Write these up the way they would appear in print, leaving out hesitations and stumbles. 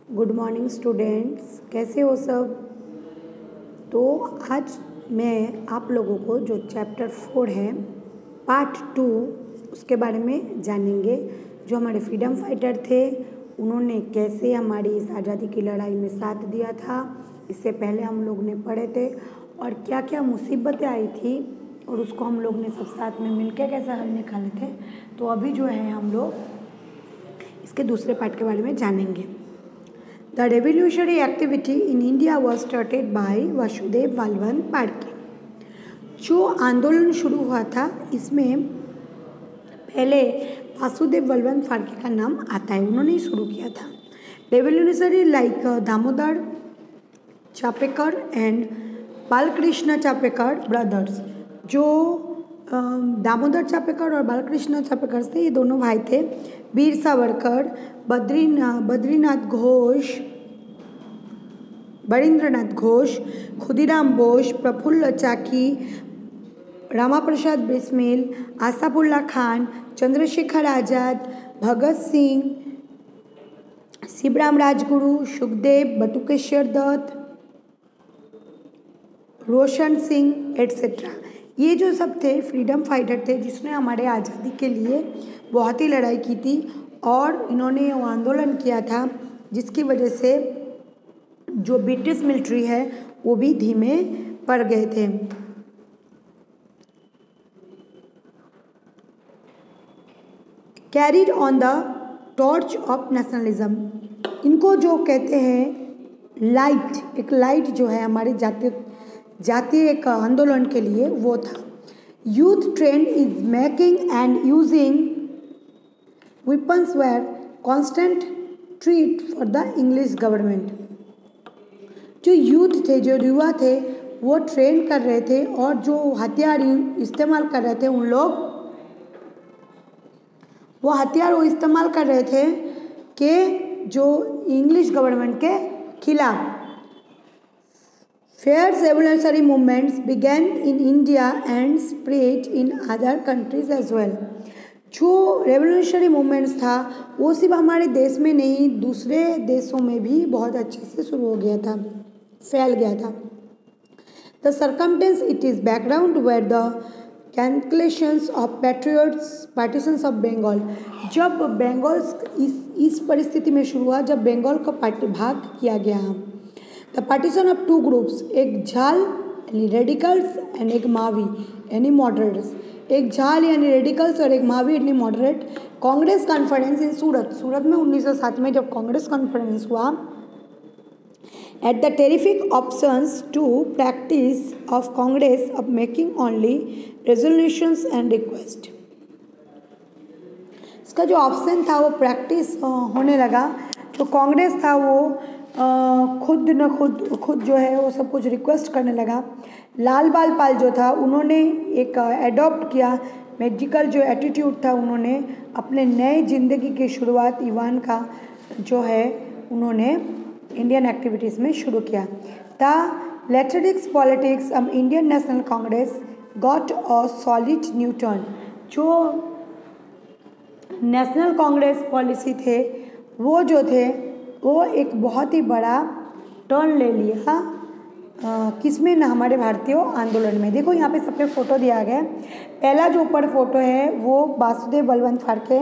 Good morning students, कैसे हो सब। तो आज मैं आप लोगों को जो चैप्टर 4 है पार्ट 2 उसके बारे में जानेंगे। जो हमारे फ्रीडम फाइटर थे उन्होंने कैसे हमारी इस आज़ादी की लड़ाई में साथ दिया था, इससे पहले हम लोग ने पढ़े थे, और क्या क्या मुसीबतें आई थी और उसको हम लोग ने सब साथ में मिलकर कैसे हल निकाले थे। तो अभी जो है हम लोग इसके दूसरे पार्ट के बारे में जानेंगे। The revolutionary activity in India was started by Vasudev Balwant Phadke. जो आंदोलन शुरू हुआ था इसमें पहले वासुदेव बलवंत फाड़के का नाम आता है, उन्होंने ही शुरू किया था। Revolutionary like Damodar Chapekar and Balkrishna Chapekar brothers. जो दामोदर चापेकर और बालकृष्ण चापेकर थे, ये दोनों भाई थे। वीर सावरकर, बद्रीनाथ घोष, बरिंद्रनाथ घोष, खुदीराम बोस, प्रफुल्ल चाकी, रामाप्रसाद बिस्मिल, आसाफुल्ला खान, चंद्रशेखर आजाद, भगत सिंह, शिवराम राजगुरु, सुखदेव, बटुकेश्वर दत्त, रोशन सिंह एट्सेट्रा, ये जो सब थे फ्रीडम फाइटर थे जिसने हमारे आज़ादी के लिए बहुत ही लड़ाई की थी। और इन्होंने वो आंदोलन किया था जिसकी वजह से जो ब्रिटिश मिलिट्री है वो भी धीमे पड़ गए थे। Carried on the torch of nationalism, इनको जो कहते हैं लाइट, एक लाइट जो है हमारे जातीय एक आंदोलन के लिए वो था। Youth trend is making and using weapons were constant threat for the English government। जो यूथ थे, जो युवा थे, वो ट्रेन कर रहे थे और जो हथियार इस्तेमाल कर रहे थे उन लोग वो हथियार वो इस्तेमाल कर रहे थे कि जो इंग्लिश गवर्नमेंट के खिलाफ। Fierce revolutionary movements began in India and spread in other countries as well। जो रेवोल्यूशनरी मूवमेंट्स था वो सिर्फ हमारे देश में नहीं, दूसरे देशों में भी बहुत अच्छे से शुरू हो गया था, फैल गया था। The circumstances it is background where the calculations of patriots partitions of Bengal. जब बंगाल इस परिस्थिति में शुरू हुआ जब बंगाल का भाग किया गया। The partition of two groups, एक झाल यानी रेडिकल्स एंड एक मावी यानी मॉडरेट्स। एक झाल यानी रेडिकल्स और एक मावी यानी moderate. Congress conference in Surat में 1907 में जब कांग्रेस कॉन्फ्रेंस हुआ, at the terrific options to practice of Congress of making only resolutions and request. इसका जो ऑप्शन था वो प्रैक्टिस होने लगा। जो कांग्रेस था वो खुद जो है वो सब कुछ रिक्वेस्ट करने लगा। लाल बाल पाल जो था उन्होंने एक एडॉप्ट किया मैजिकल जो एटीट्यूड था, उन्होंने अपने नए ज़िंदगी की शुरुआत युवान का जो है उन्होंने इंडियन एक्टिविटीज़ में शुरू किया। द लेटरिक्स politics of Indian national congress got a solid new turn. जो नेशनल कांग्रेस पॉलिसी थे वो जो थे वो एक बहुत ही बड़ा टर्न ले लिया किसमें ना, हमारे भारतीय आंदोलन में। देखो यहाँ पे सब पे फोटो दिया गया है। पहला जो ऊपर फोटो है वो वासुदेव बलवंत फाड़के,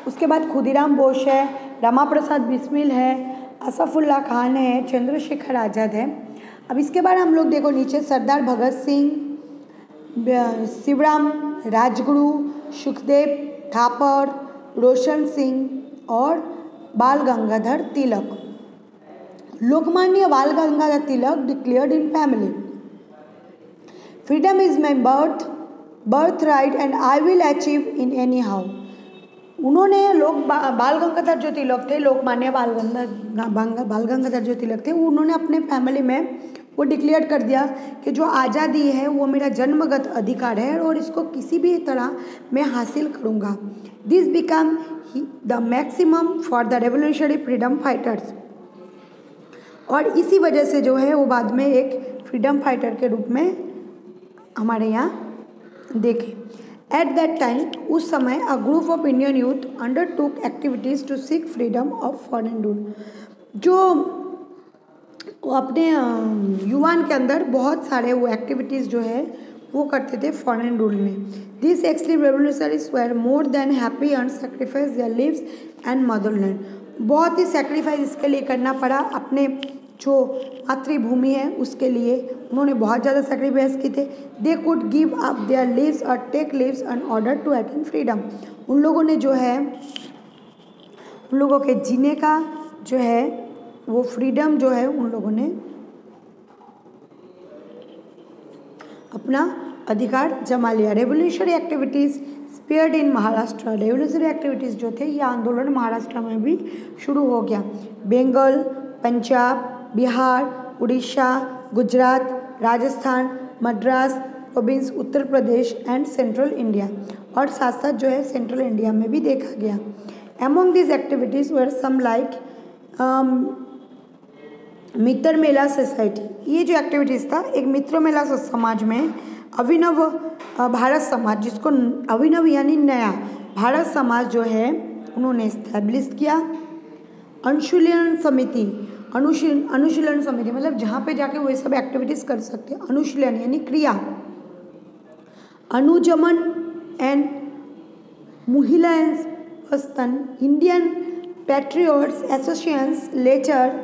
उसके बाद खुदीराम बोस है, रामाप्रसाद बिस्मिल है, आसाफुल्ला खान है, चंद्रशेखर आज़ाद है। अब इसके बाद हम लोग देखो नीचे सरदार भगत सिंह, शिवराम राजगुरु, सुखदेव थापर, रोशन सिंह और बाल Gangadhar Tilak. Lokmanya Bal Gangadhar Tilak declared in family, freedom is my birth right and I will achieve in anyhow. उन्होंने बाल गंगाधर जो तिलक थे, लोकमान्य बाल गंगाधर जो तिलक थे, उन्होंने अपने फैमिली में वो डिक्लेयर कर दिया कि जो आज़ादी है वो मेरा जन्मगत अधिकार है और इसको किसी भी तरह मैं हासिल करूँगा। This become the maximum for the revolutionary freedom fighters. और इसी वजह से जो है वो बाद में एक फ्रीडम फाइटर के रूप में हमारे यहाँ देखे। एट दैट टाइम, उस समय, a group of Indian youth undertook activities to seek freedom of foreign rule. जो वो अपने युवान के अंदर बहुत सारे वो एक्टिविटीज़ जो है वो करते थे फॉरेन रूल में। This extreme revolutionaries were more than happy and sacrifice their lives and motherland. बहुत ही सेक्रीफाइस इसके लिए करना पड़ा, अपने जो मातृभूमि है उसके लिए उन्होंने बहुत ज़्यादा सेक्रीफाइस की थे। They could give up their lives or take lives in order to attain freedom. उन लोगों ने जो है, उन लोगों के जीने का जो है वो फ्रीडम जो है उन लोगों ने अपना अधिकार जमा लिया। रेवोल्यूशनरी एक्टिविटीज़ स्पेयर्ड इन महाराष्ट्र। रेवोल्यूशनरी एक्टिविटीज़ जो थे, ये आंदोलन महाराष्ट्र में भी शुरू हो गया। Bengal, Punjab, Bihar, Orissa, Gujarat, Rajasthan, Madras province, Uttar Pradesh and central India, और साथ साथ जो है सेंट्रल इंडिया में भी देखा गया। Among this activities were some like Mitra Mela society. ये जो एक्टिविटीज़ था, एक मित्र मेला समाज में अभिनव भारत समाज, जिसको अभिनव यानी नया भारत समाज जो है उन्होंने इस्टेब्लिश किया। अनुशीलन समिति, अनुशीलन समिति मतलब जहाँ पे जाके वो ये सब एक्टिविटीज़ कर सकते हैं। अनुशीलन यानी क्रिया। अनुजमन एंड मुहिलांस्तन, Indian patriots associations, later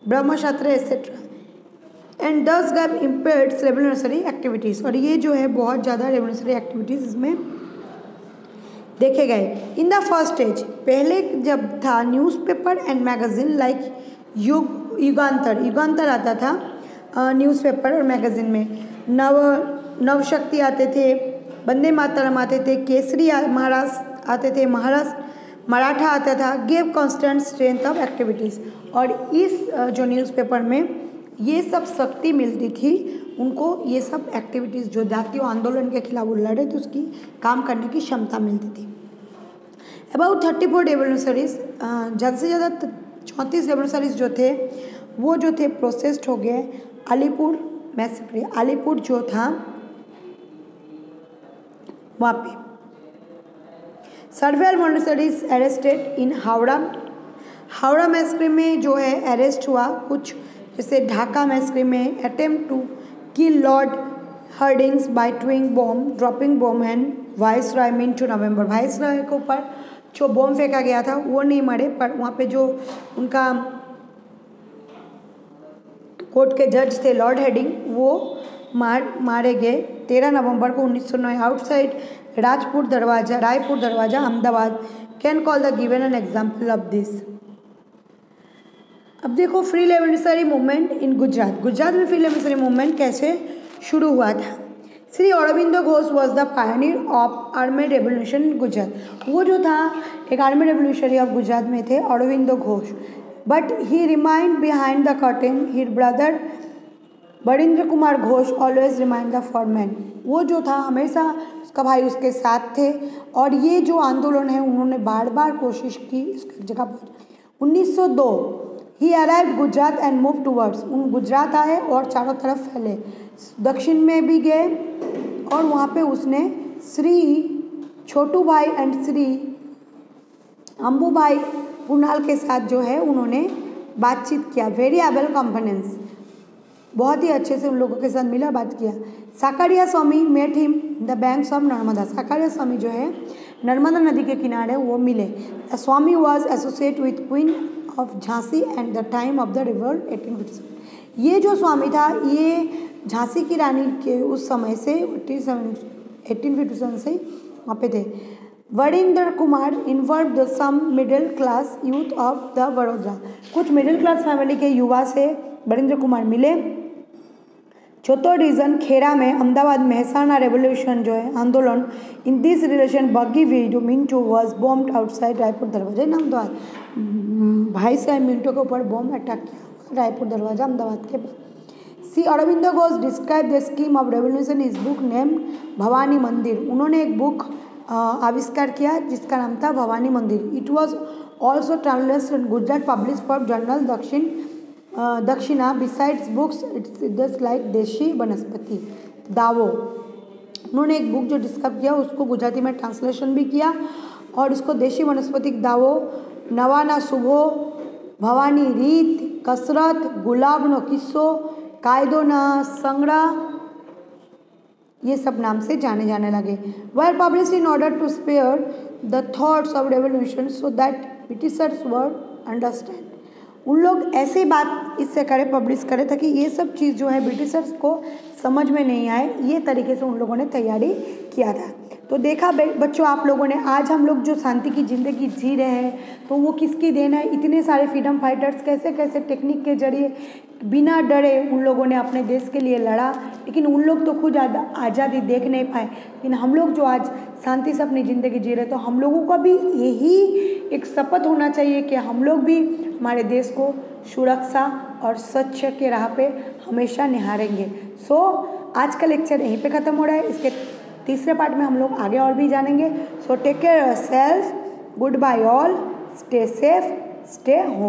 Brahmakshatra etcetera, and this gave impetus revolutionary activities. और ये जो है बहुत ज़्यादा रेवोल्यूशनरी एक्टिविटीज़ इसमें देखे गए। इन द फर्स्ट स्टेज, पहले जब था न्यूज़पेपर एंड मैगजीन लाइक युगांतर आता था न्यूज़पेपर और मैगजीन में। नवशक्ति आते थे, वंदे मातरम आते थे, केसरी महाराष्ट्र आते थे, मराठा आता था। Give constant strength of activities. और इस जो न्यूज़पेपर में ये सब शक्ति मिलती थी उनको, ये सब एक्टिविटीज़ जो जातीय आंदोलन के खिलाफ वो लड़े थे उसकी काम करने की क्षमता मिलती थी। अबाउट 34 रेवोल्यूशनरीज, ज़्यादा से ज़्यादा 34 रेवोल्यूशनरीज जो थे वो जो थे प्रोसेस्ड हो गए। अलीपुर मैसेक्रे, अलीपुर जो था वहाँ पे। Surveil revolutionaries arrested in Howrah मैसेक्रे में जो है अरेस्ट हुआ कुछ, जैसे ढाका मैसेक्रे में attempt to kill lord Hardings by dropping bomb and viceroy Minto November. Viceroy के ऊपर जो बॉम्ब फेंका गया था वो नहीं मरे, पर वहाँ पे जो उनका कोर्ट के जज थे लॉर्ड हेडिंग वो मारे गए 13 नवंबर को 1909 आउटसाइड रायपुर दरवाजा Ahmedabad. Can call the given an example of this. अब देखो free revolutionary movement in Gujarat में फ्री रेवोल्यूशनरी मूवमेंट कैसे शुरू हुआ था। Shri Aurobindo Ghosh was the Pioneer of armed revolution in Gujarat. वो जो था एक आर्मेड रेवोल्यूशनरी ऑफ गुजरात में थे Aurobindo Ghosh, but he remind behind the curtain. His brother Barindra Kumar Ghosh always remind the foreman. वो जो था हमेशा उसका भाई उसके साथ थे, और ये जो आंदोलन है उन्होंने बार बार कोशिश की इसकी जगह पर। 1902 ही arrived Gujarat and move towards. उन गुजरात आए और चारों तरफ फैले, दक्षिण में भी गए, और वहाँ पे उसने श्री छोटू भाई एंड श्री अम्बू भाई कुणाल के साथ जो है उन्होंने बातचीत किया। वेरी एबल कंपेनियंस, बहुत ही अच्छे से उन लोगों के साथ मिला बात किया। Sakaria Swami met him the banks of Narmada. Sakaria Swami जो है नर्मदा नदी के किनारे वो मिले। Swami was associate with queen of Jhansi and the time of the revolt 1857। ये जो स्वामी था ये झांसी की रानी के उस समय से 1857 से वहाँ पे थे। Varinder Kumar involve the some middle class youth of the Vadodara. कुछ मिडिल क्लास फैमिली के युवा से वरिंदर कुमार मिले। चौथा रीजन खेड़ा में अहमदाबाद मेहसाना रेवोल्यूशन जो है आंदोलन। In this relation buggy video Minto was bombed outside Raipur दरवाजा इन अहमदाबाद। भाई साहब मिंटू के ऊपर बॉम्ब अटैक किया रायपुर दरवाजा अहमदाबाद के बाद। सी Aurobindo Ghosh describe the scheme of revolution इस बुक नेम भवानी मंदिर। उन्होंने एक बुक आविष्कार किया जिसका नाम था Bhavani Mandir. It was also translated Gujarat publish for journal Dakshina. Besides books it's just like देशी वनस्पति दावो। उन्होंने एक बुक जो डिस्कवर किया उसको गुजराती में ट्रांसलेशन भी किया, और उसको देशी वनस्पतिक दावो, नवाना शुभो ભવાની રીત, કસરત, ગુલાબનો કિસ્સો, કાયદોના સંગ્રહ, ये सब नाम से जाने जाने लगे। Were publish in order to spare the thoughts of revolution so that Britishers were understand. उन लोग ऐसे बात इससे करें, पब्लिश करें ताकि ये सब चीज़ जो है ब्रिटिशर्स को समझ में नहीं आए, ये तरीके से उन लोगों ने तैयारी किया था। तो देखा बच्चों आप लोगों ने, आज हम लोग जो शांति की ज़िंदगी जी रहे हैं तो वो किसकी देन है? इतने सारे फ्रीडम फाइटर्स कैसे कैसे टेक्निक के जरिए बिना डरे उन लोगों ने अपने देश के लिए लड़ा। लेकिन उन लोग तो खुद आज़ादी देख नहीं पाए, लेकिन हम लोग जो आज शांति से अपनी ज़िंदगी जी रहे, तो हम लोगों का भी यही एक शपथ होना चाहिए कि हम लोग भी हमारे देश को सुरक्षा और स्वच्छ के राह पे हमेशा निहारेंगे। सो आज का लेक्चर यहीं पे ख़त्म हो रहा है। इसके तीसरे पार्ट में हम लोग आगे और भी जानेंगे। So take care yourself, goodbye all, stay safe, stay home.